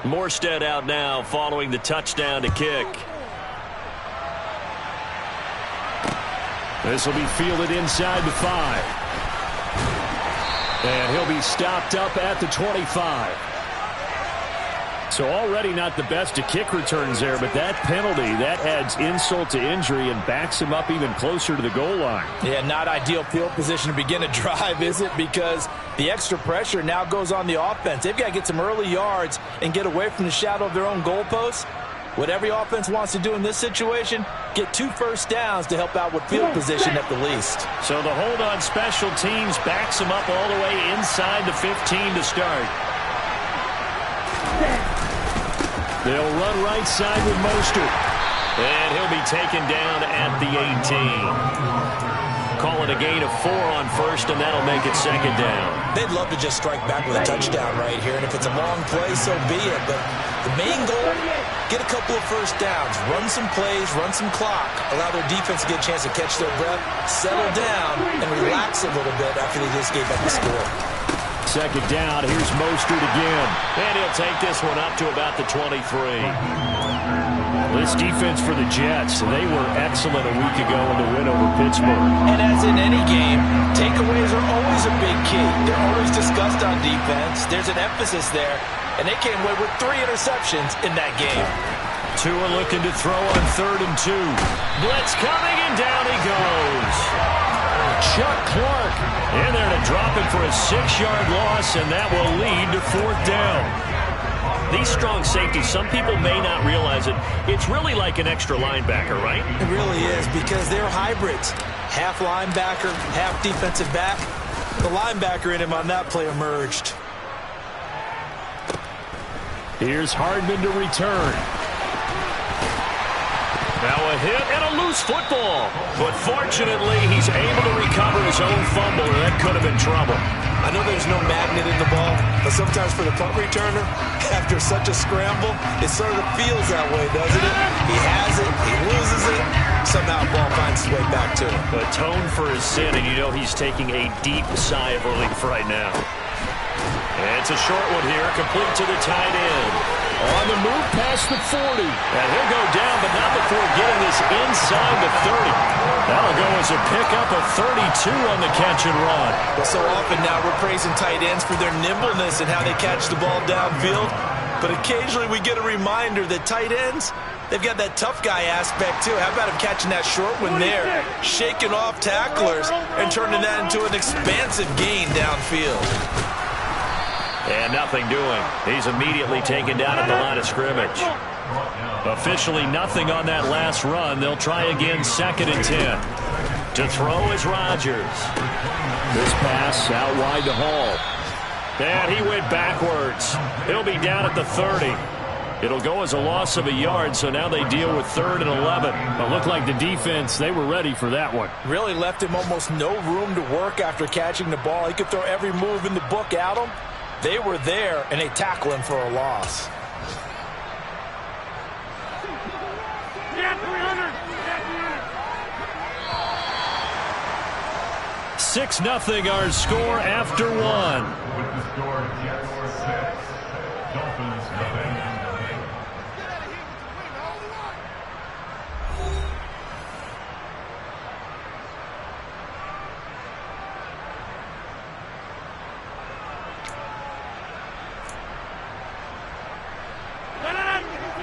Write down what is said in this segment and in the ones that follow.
Morstead out now following the touchdown to kick. This will be fielded inside the 5. And he'll be stopped up at the 25. So already not the best of kick returns there, but that penalty, that adds insult to injury and backs him up even closer to the goal line. Yeah, not ideal field position to begin a drive, is it? Because the extra pressure now goes on the offense. They've got to get some early yards and get away from the shadow of their own goalposts. What every offense wants to do in this situation, get 2 first downs to help out with field position at the least. So the hold on special teams backs him up all the way inside the 15 to start. They'll run right side with Mostert. And he'll be taken down at the 18. Call it a gain of 4 on first, and that'll make it second down. They'd love to just strike back with a touchdown right here, and if it's a long play, so be it. But the main goal, get a couple of first downs, run some plays, run some clock, allow their defense to get a chance to catch their breath, settle down, and relax a little bit after they just gave up the score. Second down, here's Mostert again. And he'll take this one up to about the 23. This defense for the Jets, they were excellent a week ago in the win over Pittsburgh. And as in any game, takeaways are always a big key. They're always discussed on defense. There's an emphasis there, and they came away with 3 interceptions in that game. Tua looking to throw on 3rd and 2. Blitz coming, and down he goes. Chuck Clark in there to drop it for a 6-yard loss, and that will lead to 4th down. These strong safeties, some people may not realize it. It's really like an extra linebacker, right? It really is, because they're hybrids. Half linebacker, half defensive back. The linebacker in him on that play emerged. Here's Hardman to return. Now a hit and a loose football. But fortunately, he's able to recover his own fumble, or that could have been trouble. I know there's no magnet in the ball, but sometimes for the punt returner, after such a scramble, it sort of feels that way, doesn't it? He has it, he loses it, somehow the ball finds its way back to him. Atone for his sin, and you know he's taking a deep sigh of relief right now. And it's a short one here, complete to the tight end. On the move past the 40. And he'll go down, but not before getting this inside the 30. That'll go as a pickup of 32 on the catch and run. Well, so often now we're praising tight ends for their nimbleness and how they catch the ball downfield. But occasionally we get a reminder that tight ends, they've got that tough guy aspect too. How about him catching that short one there, shaking off tacklers, and turning that into an expansive gain downfield. And nothing doing. He's immediately taken down at the line of scrimmage. Officially nothing on that last run. They'll try again, 2nd and 10. To throw is Rodgers. This pass out wide to Hall. And he went backwards. He'll be down at the 30. It'll go as a loss of a yard, so now they deal with 3rd and 11. It looked like the defense, they were ready for that one. Really left him almost no room to work after catching the ball. He could throw every move in the book at him. They were there, and they tackle him for a loss. Yeah, 300. 6-0 our score after 1. With the score, Jets 6, Dolphins nothing.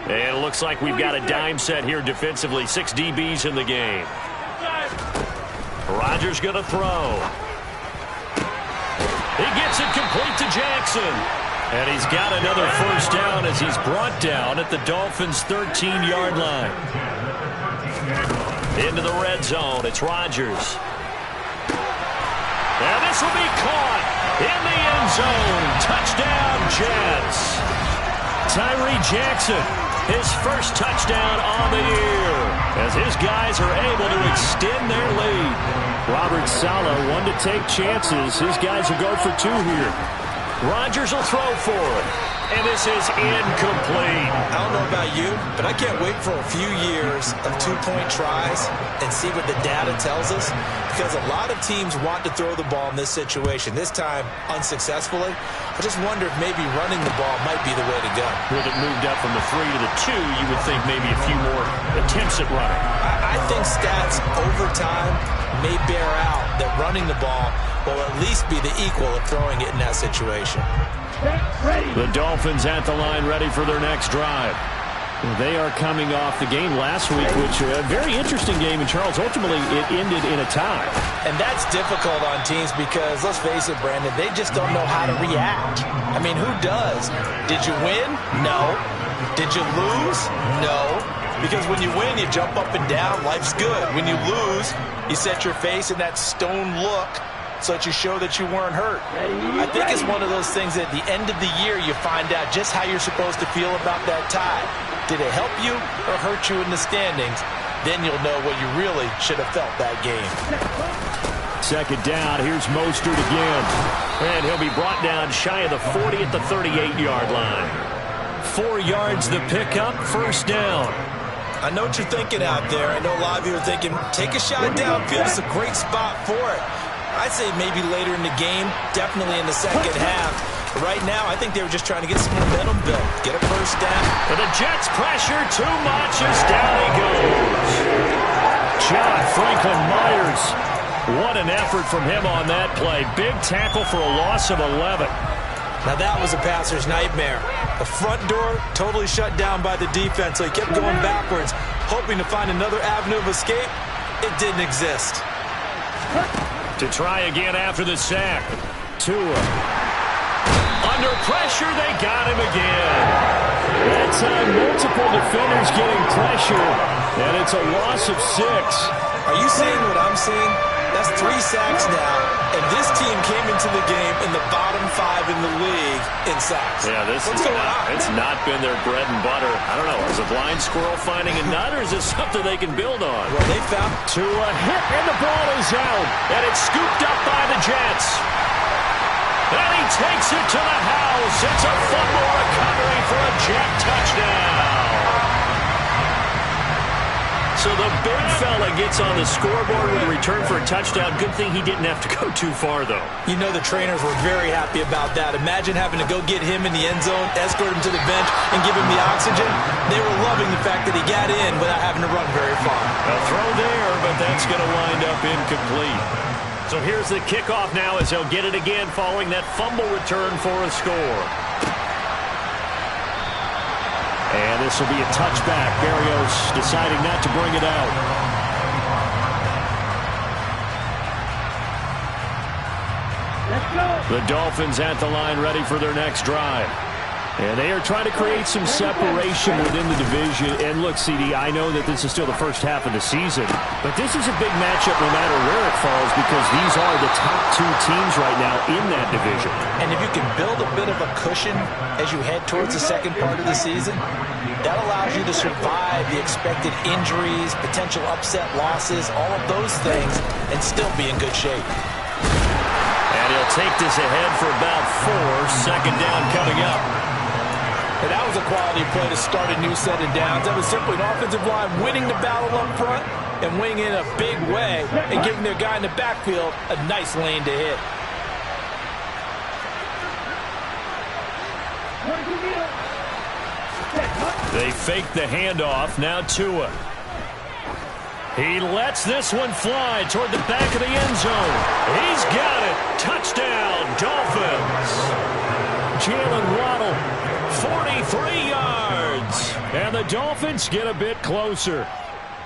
And it looks like we've got a dime set here defensively. 6 DBs in the game. Rodgers going to throw. He gets it complete to Jackson. And he's got another first down as he's brought down at the Dolphins' 13-yard line. Into the red zone. It's Rodgers. And this will be caught in the end zone. Touchdown, Jets. Tyree Jackson, his first touchdown on the year, as his guys are able to extend their lead. Robert Saleh, one to take chances. His guys will go for 2 here. Rodgers will throw for it. And this is incomplete. I don't know about you, but I can't wait for a few years of two-point tries and see what the data tells us, because a lot of teams want to throw the ball in this situation, this time unsuccessfully. I just wonder if maybe running the ball might be the way to go. With it moved up from the 3 to the 2, you would think maybe a few more attempts at running. I think stats over time may bear out that running the ball will at least be the equal of throwing it in that situation. The Dolphins at the line ready for their next drive. They are coming off the game last week, which a very interesting game, and Charles, ultimately it ended in a tie. And that's difficult on teams because, let's face it, Brandon, they just don't know how to react. I mean, who does? Did you win? No. Did you lose? No. Because when you win, you jump up and down. Life's good. When you lose, you set your face in that stone look so that you show that you weren't hurt. I think it's one of those things that at the end of the year you find out just how you're supposed to feel about that tie. Did it help you or hurt you in the standings? Then you'll know what you really should have felt that game. Second down, here's Mostert again. And he'll be brought down shy of the 40 at the 38-yard line. 4 yards the pickup, first down. I know what you're thinking out there. I know a lot of you are thinking, take a shot downfield. It's a great spot for it. I'd say maybe later in the game, definitely in the second half. But right now, I think they were just trying to get some momentum built, get a first down. But the Jets pressure too much as down he goes. John Franklin Myers. What an effort from him on that play. Big tackle for a loss of 11. Now that was a passer's nightmare. The front door totally shut down by the defense, so he kept going backwards, hoping to find another avenue of escape. It didn't exist. To try again after the sack. Tua. Under pressure, they got him again. That's multiple defenders getting pressure, and it's a loss of 6. Are you seeing what I'm seeing? That's 3 sacks now, and this team came into the game in the bottom 5 in the league in sacks. Yeah, What's going on? It's not been their bread and butter. I don't know. Is a blind squirrel finding a nut, or is this something they can build on? Well, they found to a hit, and the ball is out, and it's scooped up by the Jets. And he takes it to the house. It's a fumble recovery for a Jet touchdown. So the big fella gets on the scoreboard with a return for a touchdown. Good thing he didn't have to go too far, though. You know the trainers were very happy about that. Imagine having to go get him in the end zone, escort him to the bench, and give him the oxygen. They were loving the fact that he got in without having to run very far. A throw there, but that's going to wind up incomplete. So here's the kickoff now as they'll get it again following that fumble return for a score. And this will be a touchback. Berrios deciding not to bring it out. Let's go. The Dolphins at the line ready for their next drive. And they are trying to create some separation within the division. And look, CD, I know that this is still the first half of the season, but this is a big matchup no matter where it falls because these are the top 2 teams right now in that division. And if you can build a bit of a cushion as you head towards the second part of the season, that allows you to survive the expected injuries, potential upset losses, all of those things, and still be in good shape. And he'll take this ahead for about 4. Second down coming up. And that was a quality play to start a new set of downs. That was simply an offensive line winning the battle up front and winning in a big way and giving their guy in the backfield a nice lane to hit. They fake the handoff. Now Tua. He lets this one fly toward the back of the end zone. He's got it. Touchdown, Dolphins. Jalen Waddle, 43 yards. And the Dolphins get a bit closer.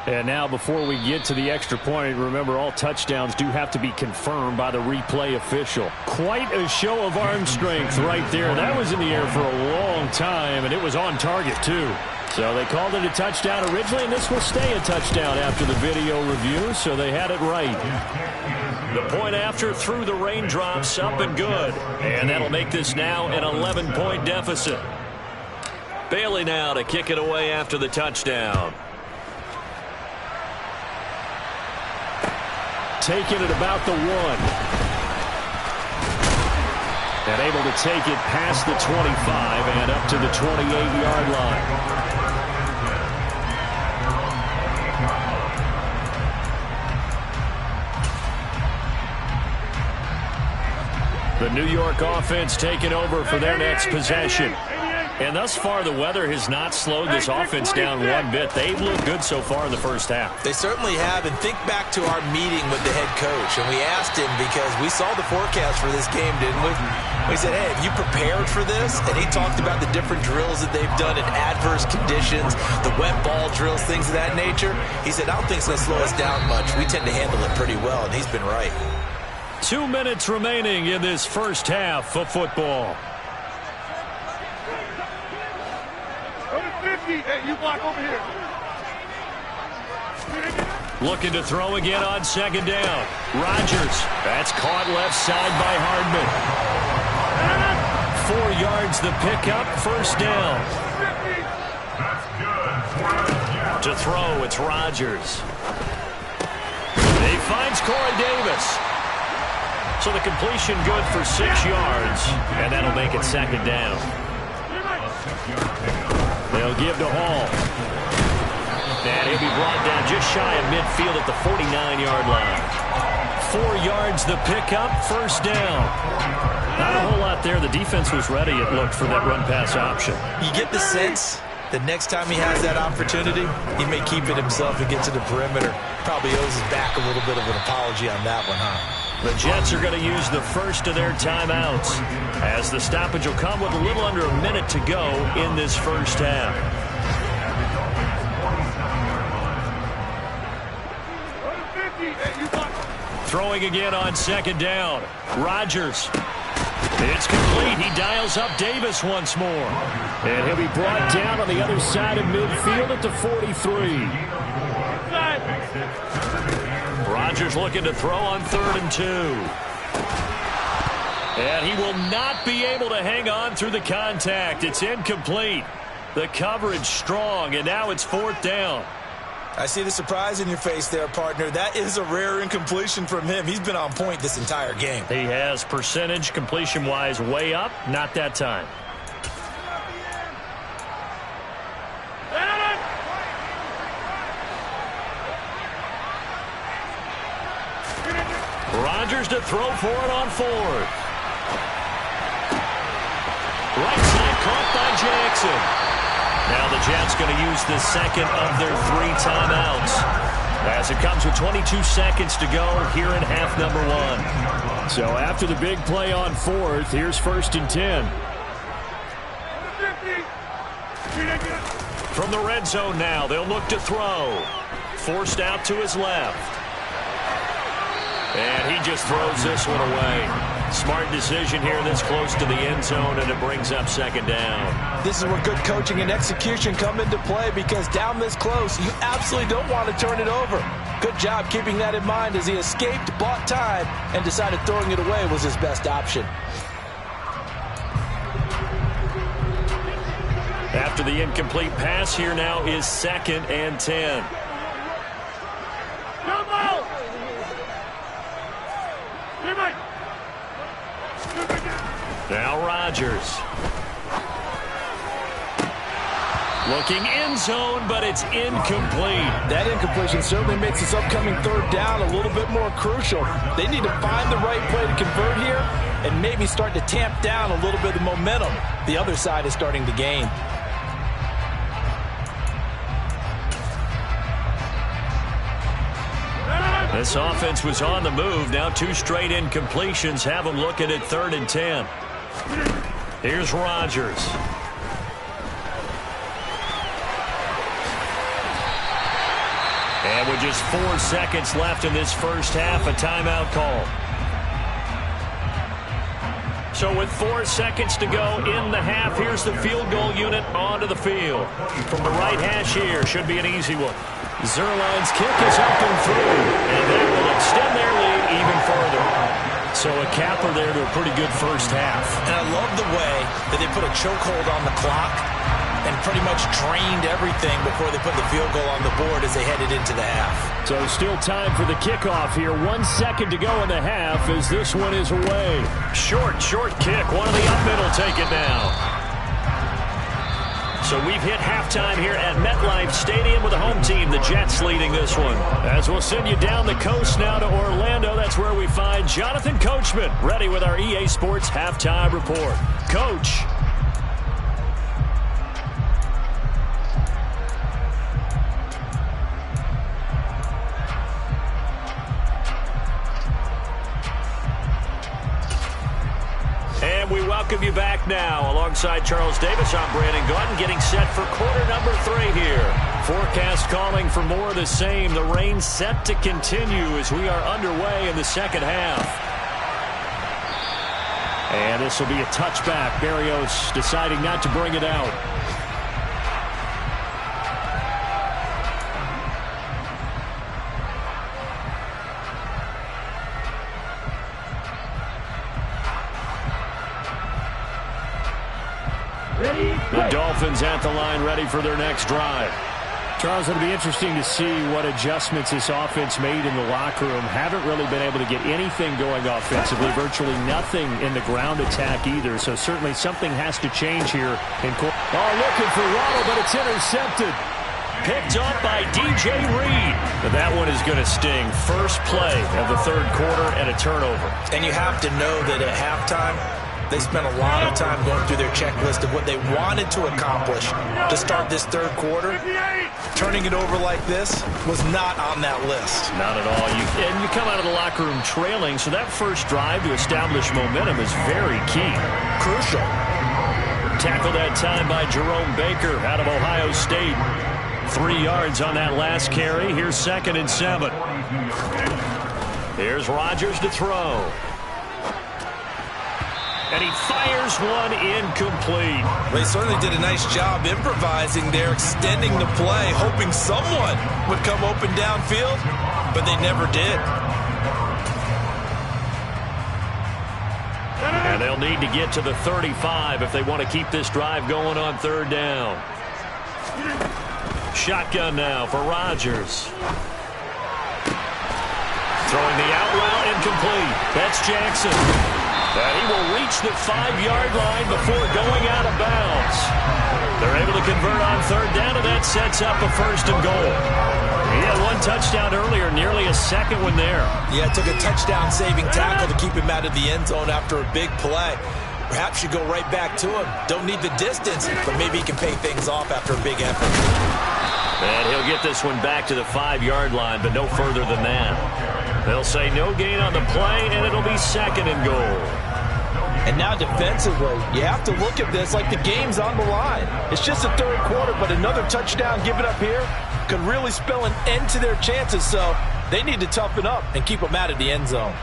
And now before we get to the extra point, remember all touchdowns do have to be confirmed by the replay official. Quite a show of arm strength right there. That was in the air for a long time, and it was on target too. So they called it a touchdown originally, and this will stay a touchdown after the video review, so they had it right. The point after through the raindrops, up and good. And that'll make this now an 11-point deficit. Bailey now to kick it away after the touchdown. Taking it about the 1. And able to take it past the 25 and up to the 28-yard line. The New York offense taking over for their next possession. And thus far, the weather has not slowed this offense down one bit. They've looked good so far in the first half. They certainly have. And think back to our meeting with the head coach. And we asked him, because we saw the forecast for this game, didn't we? We said, hey, have you prepared for this? And he talked about the different drills that they've done in adverse conditions, the wet ball drills, things of that nature. He said, I don't think it's going to slow us down much. We tend to handle it pretty well, and he's been right. 2 minutes remaining in this first half of football. Hey, you block over here. Looking to throw again on second down. Rodgers. That's caught left side by Hardman. 4 yards the pickup, first down. To throw, it's Rodgers. He finds Corey Davis. So the completion good for 6 yards, and that'll make it second down. They'll give to Hall. And he'll be brought down just shy of midfield at the 49-yard line. 4 yards the pickup, first down. Not a whole lot there. The defense was ready, it looked, for that run-pass option. You get the sense that next time he has that opportunity, he may keep it himself and get to the perimeter. Probably owes his back a little bit of an apology on that one, huh? The Jets are going to use the first of their timeouts, as the stoppage will come with a little under a minute to go in this first half. Throwing again on second down. Rodgers. It's complete. He dials up Davis once more. And he'll be brought down on the other side of midfield at the 43. Rodgers looking to throw on 3rd and 2. And he will not be able to hang on through the contact. It's incomplete. The coverage strong, and now it's 4th down. I see the surprise in your face there, partner. That is a rare incompletion from him. He's been on point this entire game. He has percentage completion-wise way up. Not that time. Rodgers to throw for it on 4th. Right side caught by Jackson. Now the Jets going to use the second of their 3 timeouts, as it comes with 22 seconds to go here in half number 1. So after the big play on 4th, here's 1st and 10. From the red zone now, they'll look to throw. Forced out to his left. And he just throws this one away. Smart decision here this close to the end zone, and it brings up second down. This is where good coaching and execution come into play, because down this close, you absolutely don't want to turn it over. Good job keeping that in mind as he escaped, bought time, and decided throwing it away was his best option. After the incomplete pass, here now is 2nd and 10. Now Rodgers. Looking end zone, but it's incomplete. That incompletion certainly makes this upcoming 3rd down a little bit more crucial. They need to find the right play to convert here and maybe start to tamp down a little bit of momentum the other side is starting to gain. This offense was on the move. Now 2 straight incompletions have them looking at 3rd and 10. Here's Rodgers. And with just 4 seconds left in this first half, a timeout call. So with 4 seconds to go in the half, here's the field goal unit onto the field. From the right hash here, should be an easy one. Zerline's kick is up and through, and that will extend their lead even further. So a capper there to a pretty good first half. And I love the way that they put a chokehold on the clock and pretty much drained everything before they put the field goal on the board as they headed into the half. So still time for the kickoff here. 1 second to go in the half as this one is away. Short kick. One of the up middle take it down. So we've hit halftime here at MetLife Stadium with the home team, the Jets, leading this one. As we'll send you down the coast now to Orlando, that's where we find Jonathan Coachman, ready with our EA Sports halftime report. Coach. And we welcome you back now. Alongside Charles Davis, I'm Brandon Gaudin, getting set for quarter number 3 here. Forecast calling for more of the same. The rain set to continue as we are underway in the second half. And this will be a touchback. Berrios deciding not to bring it out. The Dolphins at the line, ready for their next drive. Charles, it'll be interesting to see what adjustments this offense made in the locker room. Haven't really been able to get anything going offensively, virtually nothing in the ground attack either. So certainly something has to change here. Looking for Waddle, but it's intercepted. Picked up by DJ Reed. But that one is going to sting. First play of the third quarter and a turnover. And you have to know that at halftime, they spent a lot of time going through their checklist of what they wanted to accomplish to start this third quarter. Turning it over like this was not on that list. Not at all. And you come out of the locker room trailing, so that first drive to establish momentum is very key. Crucial. Tackled that time by Jerome Baker out of Ohio State. 3 yards on that last carry. Here's 2nd and 7. Here's Rodgers to throw. And he fires one incomplete. They certainly did a nice job improvising there, extending the play, hoping someone would come open downfield, but they never did. And they'll need to get to the 35 if they want to keep this drive going on third down. Shotgun now for Rodgers. Throwing the out route, incomplete. That's Jackson. And he will reach the 5-yard line before going out of bounds. They're able to convert on third down, and that sets up a 1st and goal. He had one touchdown earlier, nearly a second one there. Yeah, it took a touchdown-saving tackle to keep him out of the end zone after a big play. Perhaps you go right back to him. Don't need the distance, but maybe he can pay things off after a big effort. And he'll get this one back to the 5-yard line, but no further than that. They'll say no gain on the play, and it'll be 2nd and goal. And now defensively, you have to look at this like the game's on the line. It's just the third quarter, but another touchdown given up here could really spell an end to their chances, so they need to toughen up and keep them out of the end zone.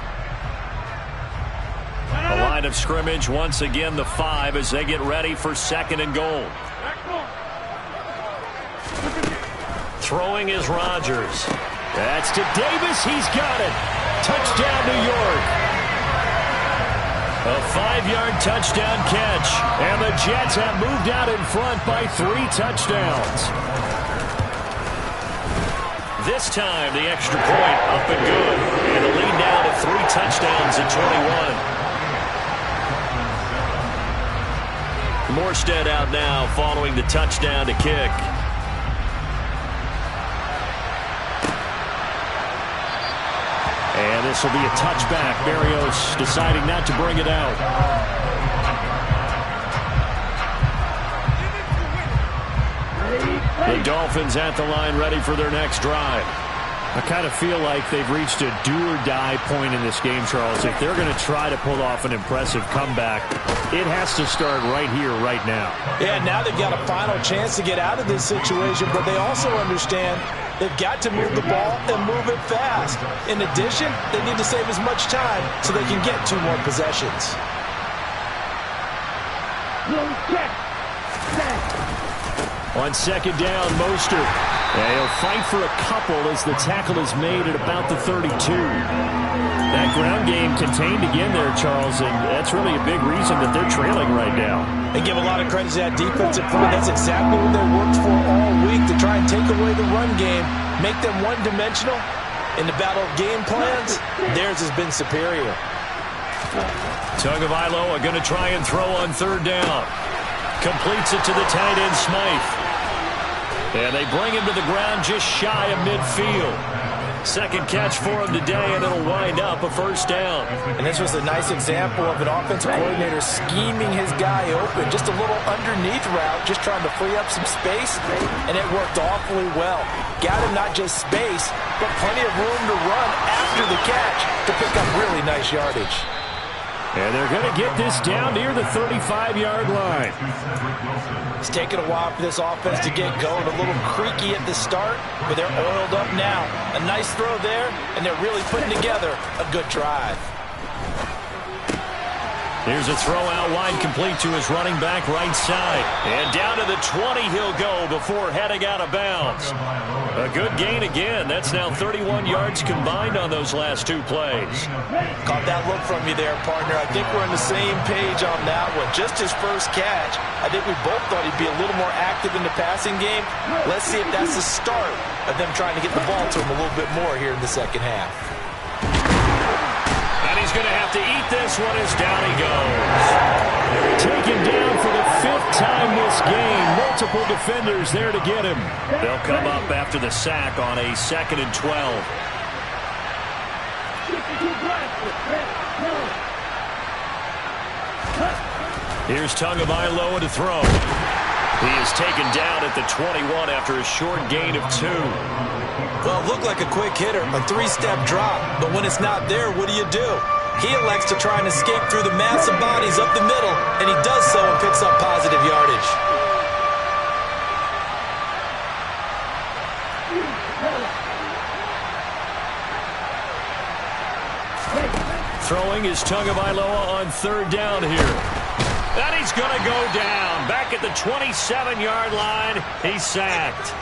The line of scrimmage, once again the 5 as they get ready for 2nd and goal. Throwing is Rodgers. That's to Davis. He's got it. Touchdown, New York. A 5-yard touchdown catch. And the Jets have moved out in front by 3 touchdowns. This time, the extra point up and good. And the lead now to 3 touchdowns at 21. Morstead out now following the touchdown to kick. And this will be a touchback. Berrios deciding not to bring it out. The Dolphins at the line ready for their next drive. I kind of feel like they've reached a do-or-die point in this game, Charles. If they're going to try to pull off an impressive comeback, it has to start right here, right now. Yeah, now they've got a final chance to get out of this situation, but they also understand they've got to move the ball and move it fast. In addition, they need to save as much time so they can get 2 more possessions. On second down, Mostert. And he'll fight for a couple as the tackle is made at about the 32. That ground game contained again there, Charles, and that's really a big reason that they're trailing right now. They give a lot of credit to that defensive front. That's exactly what they worked for all week, to try and take away the run game, make them one-dimensional. In the battle of game plans, theirs has been superior. Tagovailoa going to try and throw on third down. Completes it to the tight end, Smythe. And they bring him to the ground just shy of midfield. Second catch for him today, and it'll wind up a first down. And this was a nice example of an offensive coordinator scheming his guy open. Just a little underneath route, just trying to free up some space, and it worked awfully well. Got him not just space, but plenty of room to run after the catch to pick up really nice yardage. And they're going to get this down near the 35-yard line. It's taken a while for this offense to get going. A little creaky at the start, but they're oiled up now. A nice throw there, and they're really putting together a good drive. Here's a throw out wide, complete to his running back right side. And down to the 20 he'll go before heading out of bounds. A good gain again. That's now 31 yards combined on those last two plays. Caught that look from you there, partner. I think we're on the same page on that one. Just his first catch. I think we both thought he'd be a little more active in the passing game. Let's see if that's the start of them trying to get the ball to him a little bit more here in the second half. And he's going to have to eat this one as down he goes. Taken down for the 5th time this game. Multiple defenders there to get him. They'll come up after the sack on a 2nd and 12. Here's Tagovailoa to throw. He is taken down at the 21 after a short gain of 2. Well, it looked like a quick hitter, a 3-step drop. But when it's not there, what do? He elects to try and escape through the mass of bodies up the middle, and he does so and picks up positive yardage. Throwing is Tagovailoa on third down here. And he's going to go down. Back at the 27-yard line, he's sacked.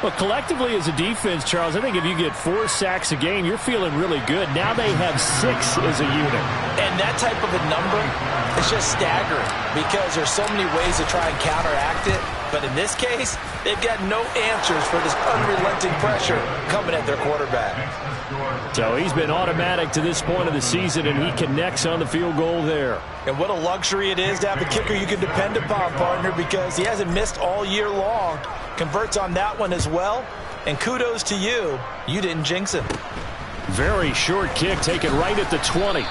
Well, collectively as a defense, Charles, I think if you get 4 sacks a game, you're feeling really good. Now they have 6 as a unit. And that type of a number is just staggering because there's so many ways to try and counteract it. But in this case, they've got no answers for this unrelenting pressure coming at their quarterback. So he's been automatic to this point of the season, and he connects on the field goal there. And what a luxury it is to have a kicker you can depend upon, partner, because he hasn't missed all year long. Converts on that one as well. And kudos to you. You didn't jinx him. Very short kick taken right at the 20.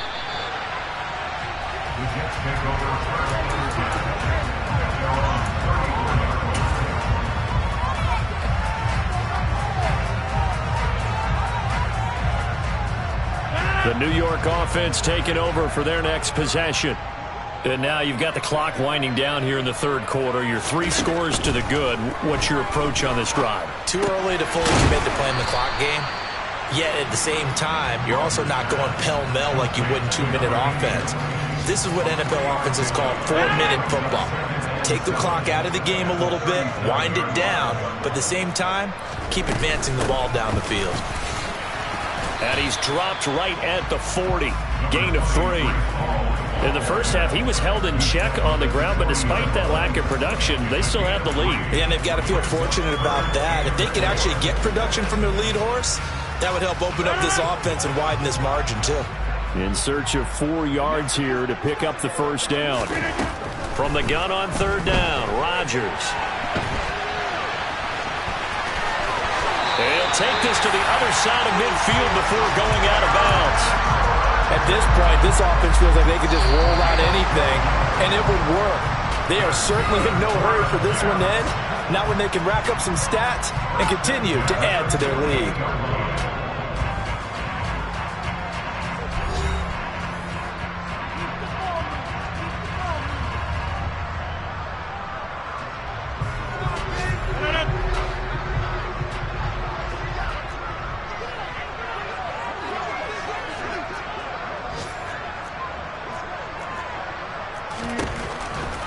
The New York offense taking over for their next possession. And now you've got the clock winding down here in the third quarter. You're 3 scores to the good. What's your approach on this drive? Too early to fully commit to playing the clock game. Yet at the same time, you're also not going pell-mell like you would in 2-minute offense. This is what NFL offenses call 4-minute football. Take the clock out of the game a little bit, wind it down, but at the same time, keep advancing the ball down the field. And he's dropped right at the 40. Gain of 3. In the first half, he was held in check on the ground, but despite that lack of production, they still have the lead. And they've got to feel fortunate about that. If they could actually get production from their lead horse, that would help open up this offense and widen this margin, too. In search of 4 yards here to pick up the first down. From the gun on third down, Rodgers. He'll take this to the other side of midfield before going out of bounds. At this point, this offense feels like they could just roll out anything, and it would work. They are certainly in no hurry for this one to end, not when they can rack up some stats and continue to add to their lead.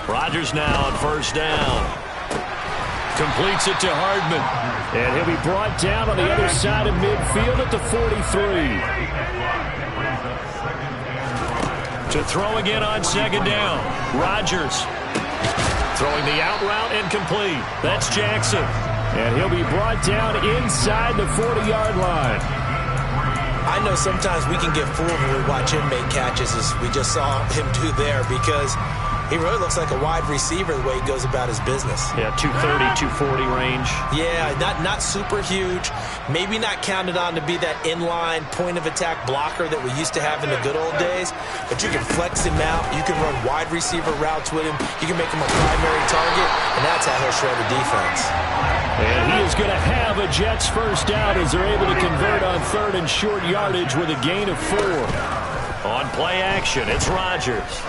Rodgers now on first down. Completes it to Hardman. And he'll be brought down on the other side of midfield at the 43. To throw again on second down. Rodgers throwing the out route incomplete. That's Jackson. And he'll be brought down inside the 40-yard line. I know sometimes we can get fooled when we watch him make catches, as we just saw him do there, because he really looks like a wide receiver the way he goes about his business. Yeah, 230, 240 range. Yeah, not super huge. Maybe not counted on to be that inline point-of-attack blocker that we used to have in the good old days. But you can flex him out. You can run wide receiver routes with him. You can make him a primary target, and that's how he'll shred the defense. And he is going to have a Jets first down as they're able to convert on third and short yardage with a gain of 4. On play action, it's Rodgers.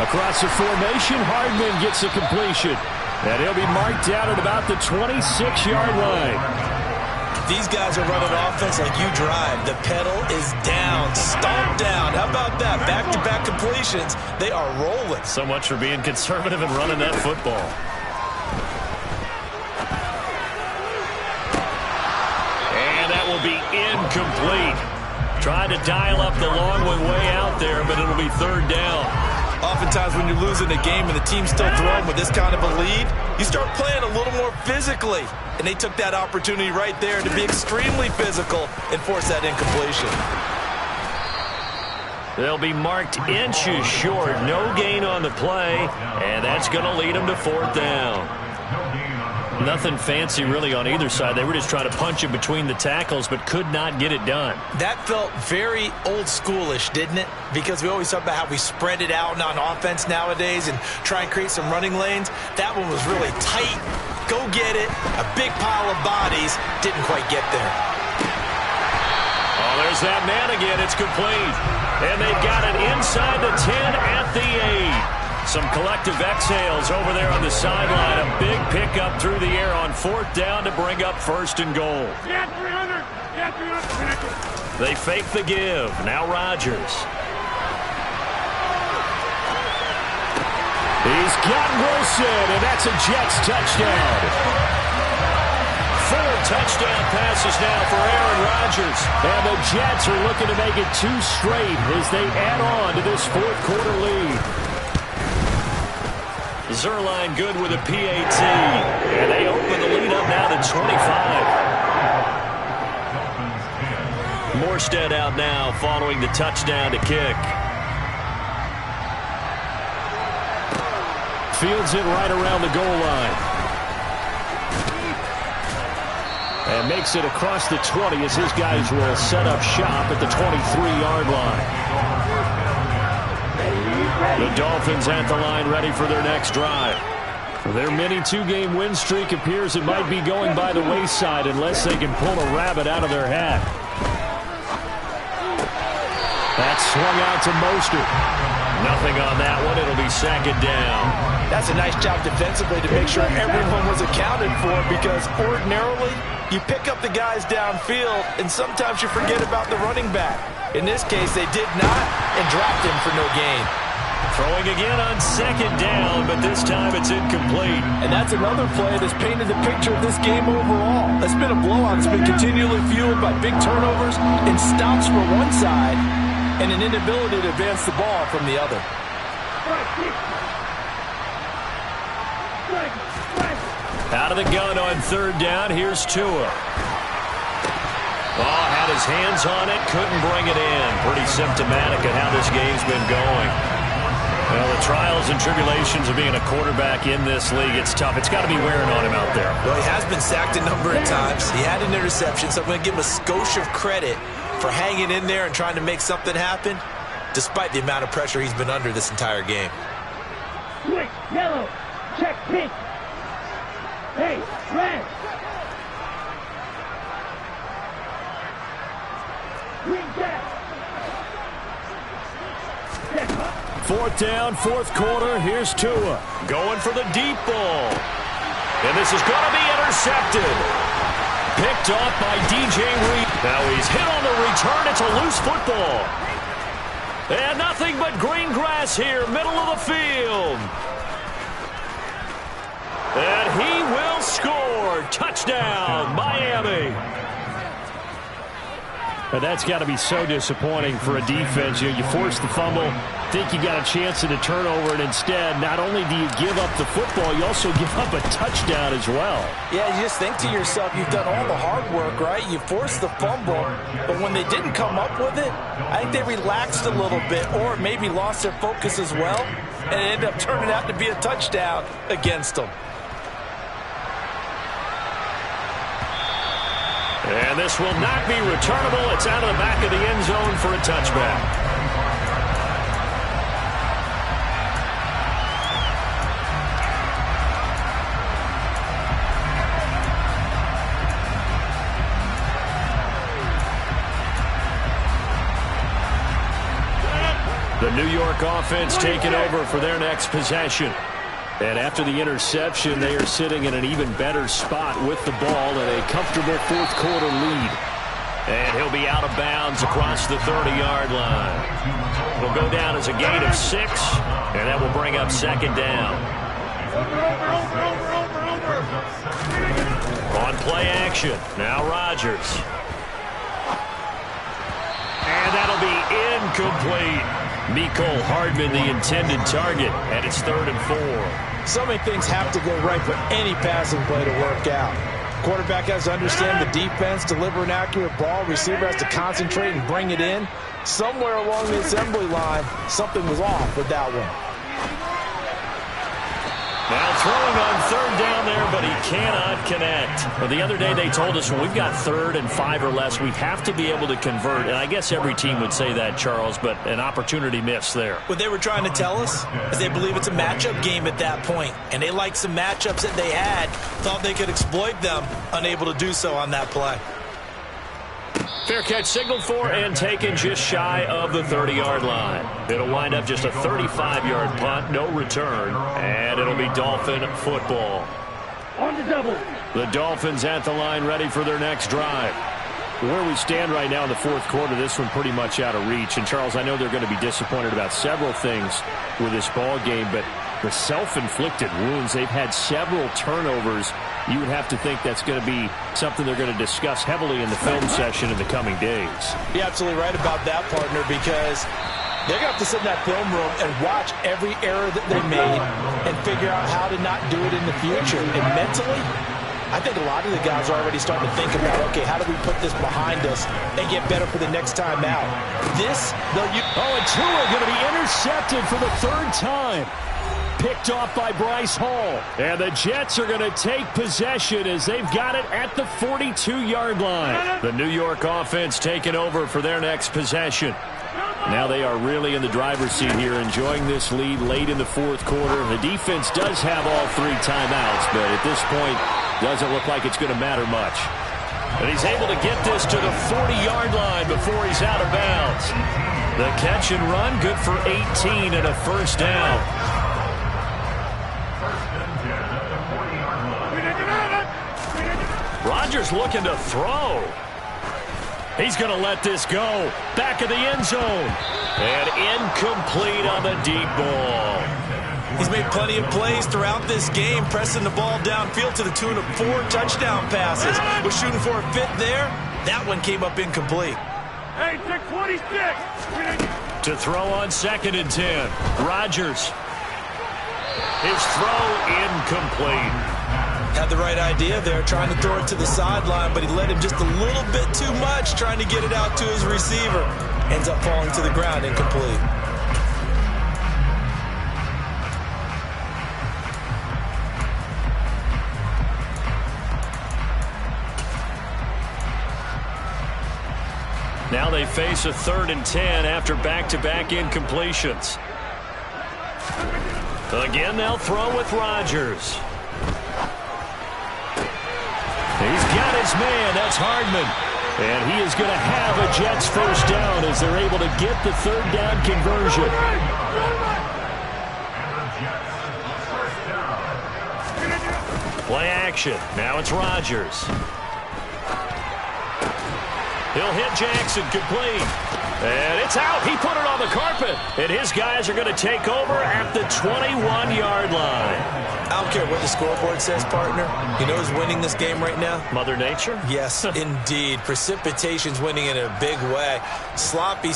Across the formation, Hardman gets a completion. And he'll be marked down at about the 26-yard line. These guys are running offense like you drive. The pedal is down, stomped down. How about that? Back-to-back completions. They are rolling. So much for being conservative and running that football. And that will be incomplete. Trying to dial up the long one way out there, but it'll be third down. Oftentimes when you're losing a game and the team's still throwing with this kind of a lead, you start playing a little more physically. And they took that opportunity right there to be extremely physical and force that incompletion. They'll be marked inches short. No gain on the play, and that's going to lead them to fourth down. Nothing fancy really on either side. They were just trying to punch it between the tackles, but could not get it done. That felt very old schoolish, didn't it? Because we always talk about how we spread it out on offense nowadays and try and create some running lanes. That one was really tight. Go get it. A big pile of bodies. Didn't quite get there. Oh, there's that man again. It's complete. And they've got it inside the 10 at the 8. Some collective exhales over there on the sideline. A big pickup through the air on fourth down to bring up first and goal. Yeah, 300. Yeah, 300. They fake the give. Now Rodgers. He's got Wilson, and that's a Jets touchdown. 4 touchdown passes now for Aaron Rodgers. And the Jets are looking to make it 2 straight as they add on to this fourth quarter lead. Zerline good with a PAT. And they open the lead up now to 25. Morstead out now following the touchdown to kick. Fields it right around the goal line. And makes it across the 20 as his guys will set up shop at the 23-yard line. The Dolphins at the line ready for their next drive. Their mini 2-game win streak appears it might be going by the wayside unless they can pull a rabbit out of their hat. That's swung out to Mostert. Nothing on that one. It'll be second down. That's a nice job defensively to make sure everyone was accounted for, because ordinarily you pick up the guys downfield and sometimes you forget about the running back. In this case, they did not and dropped him for no gain. Throwing again on second down, but this time it's incomplete. And that's another play that's painted the picture of this game overall. That's been a blowout. It's been continually fueled by big turnovers and stops for one side and an inability to advance the ball from the other. Out of the gun on third down, here's Tua. Oh, had his hands on it, couldn't bring it in. Pretty symptomatic of how this game's been going. Well, the trials and tribulations of being a quarterback in this league, it's tough. It's got to be wearing on him out there. Well, he has been sacked a number of times. He had an interception, so I'm going to give him a skosh of credit for hanging in there and trying to make something happen, despite the amount of pressure he's been under this entire game. Switch, yellow, check pink. Hey, red. Green gas. Fourth down, fourth quarter. Here's Tua. Going for the deep ball. And this is going to be intercepted. Picked off by DJ Reed. Now he's hit on the return. It's a loose football. And nothing but green grass here, middle of the field. And Touchdown, Miami. And that's got to be so disappointing for a defense. You force the fumble, think you got a chance at a turnover, and instead, not only do you give up the football, you also give up a touchdown as well. Yeah, you just think to yourself, you've done all the hard work, right? You forced the fumble, but when they didn't come up with it, I think they relaxed a little bit or maybe lost their focus as well, and it ended up turning out to be a touchdown against them. And this will not be returnable. It's out of the back of the end zone for a touchback. The New York offense taking over for their next possession. And after the interception, they are sitting in an even better spot with the ball and a comfortable fourth-quarter lead. And he'll be out of bounds across the 30-yard line. It'll go down as a gain of 6, and that will bring up second down. On play action, now Rodgers. And that'll be incomplete. Mecole Hardman, the intended target, and it's 3rd and 4. So many things have to go right for any passing play to work out. Quarterback has to understand the defense, deliver an accurate ball. Receiver has to concentrate and bring it in. Somewhere along the assembly line, something was off with that one. Now throwing on 3rd down there, but he cannot connect. Well, the other day they told us when we've got 3rd and 5 or less, we have to be able to convert. And I guess every team would say that, Charles, but an opportunity missed there. What they were trying to tell us is they believe it's a matchup game at that point. And they liked some matchups that they had, thought they could exploit them, unable to do so on that play. Fair catch signaled for and taken just shy of the 30-yard line. It'll wind up just a 35-yard punt, no return, and it'll be Dolphin football. On the double. The Dolphins at the line ready for their next drive. Where we stand right now in the fourth quarter, this one pretty much out of reach. And, Charles, I know they're going to be disappointed about several things with this ball game, but the self-inflicted wounds, they've had several turnovers. You would have to think that's going to be something they're going to discuss heavily in the film session in the coming days. You're absolutely right about that, partner, because they're going to have to sit in that film room and watch every error that they made and figure out how to not do it in the future. And mentally, I think a lot of the guys are already starting to think about, okay, how do we put this behind us and get better for the next time out? And Tua going to be intercepted for the 3rd time. Picked off by Bryce Hall. And the Jets are going to take possession as they've got it at the 42-yard line. The New York offense taking over for their next possession. Now they are really in the driver's seat here, enjoying this lead late in the fourth quarter. The defense does have all 3 timeouts, but at this point, doesn't look like it's going to matter much. And he's able to get this to the 40-yard line before he's out of bounds. The catch and run, good for 18 and a first down. Rodgers looking to throw. He's going to let this go. Back of the end zone. And incomplete on the deep ball. He's made plenty of plays throughout this game, pressing the ball downfield to the tune of 4 touchdown passes. Was shooting for a 5th there. That one came up incomplete. Hey, check 26. To throw on 2nd and 10. Rodgers. His throw incomplete. Had the right idea there, trying to throw it to the sideline, but he led him just a little bit too much, trying to get it out to his receiver. Ends up falling to the ground, incomplete. Now they face a 3rd and 10 after back-to-back incompletions. Again, they'll throw with Rodgers. He's got his man. That's Hardman. And he is going to have a Jets first down as they're able to get the 3rd down conversion. Play action. Now it's Rodgers. He'll hit Jackson, complete. And it's out. He put it on the carpet. And his guys are going to take over at the 21-yard line. Out care what the scoreboard says, partner. You know who's winning this game right now? Mother Nature? Yes, indeed. Precipitation's winning in a big way. Sloppy,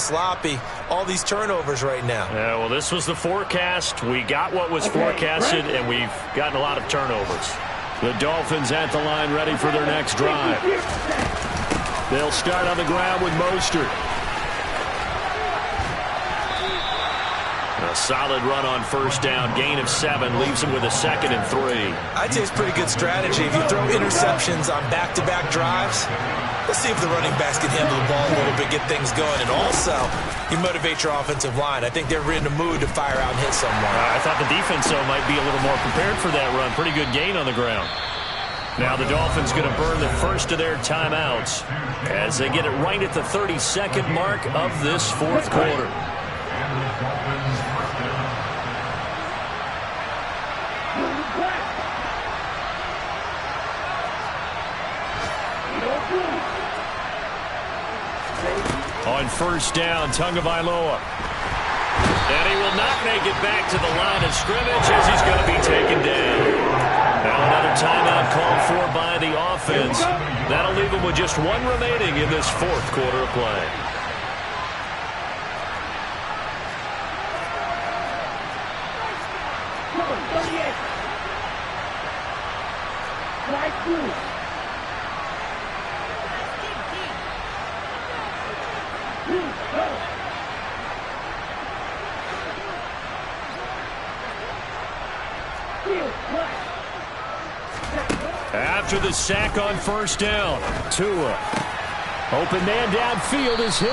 all these turnovers right now. Yeah, well, this was the forecast. We got what was forecasted, and we've gotten a lot of turnovers. The Dolphins at the line ready for their next drive. They'll start on the ground with Mostert. A solid run on first down. Gain of 7 leaves him with a 2nd and 3. I'd say it's pretty good strategy. If you throw interceptions on back-to-back drives, let's see if the running backs can handle the ball a little bit, get things going. And also, you motivate your offensive line. I think they're in the mood to fire out and hit someone. I thought the defense, though, might be a little more prepared for that run. Pretty good gain on the ground. Now the Dolphins going to burn the first of their timeouts as they get it right at the 32nd mark of this fourth quarter. On first down, Tagovailoa. And he will not make it back to the line of scrimmage as he's going to be taken down. Now another timeout called for by the offense. That'll leave him with just 1 remaining in this fourth quarter of play. After the sack on first down, Tua. Open man downfield is Hill.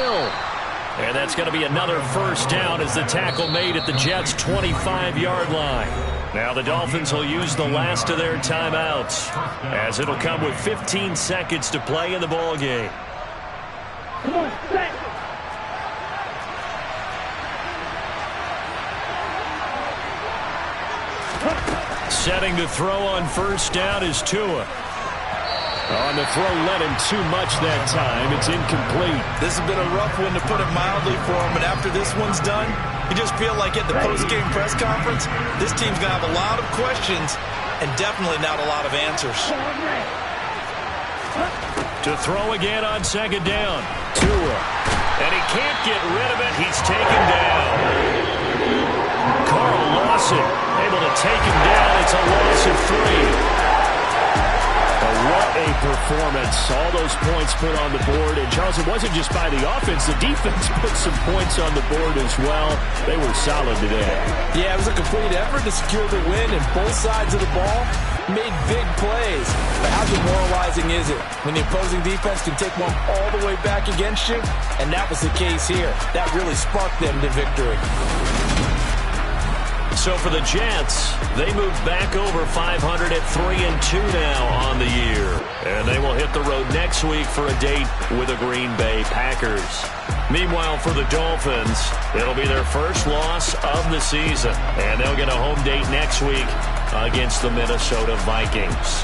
And that's going to be another first down as the tackle made at the Jets' 25-yard line. Now the Dolphins will use the last of their timeouts as it'll come with 15 seconds to play in the ball game. Come on, set. Setting to throw on first down is Tua. On the throw, led him too much that time. It's incomplete. This has been a rough one, to put it mildly, for him. And after this one's done, you just feel like at the post-game press conference, this team's going to have a lot of questions and definitely not a lot of answers. To throw again on second down. Tua. And he can't get rid of it. He's taken down. Carl Lawson able to take him down. It's a loss of 3. What a performance. All those points put on the board. And, Charles, it wasn't just by the offense. The defense put some points on the board as well. They were solid today. Yeah, it was a complete effort to secure the win, and both sides of the ball made big plays. But how demoralizing is it when the opposing defense can take one all the way back against you? And that was the case here. That really sparked them to victory. So for the Jets, they move back over 500 at 3-2 now on the year. And they will hit the road next week for a date with the Green Bay Packers. Meanwhile, for the Dolphins, it'll be their first loss of the season. And they'll get a home date next week against the Minnesota Vikings.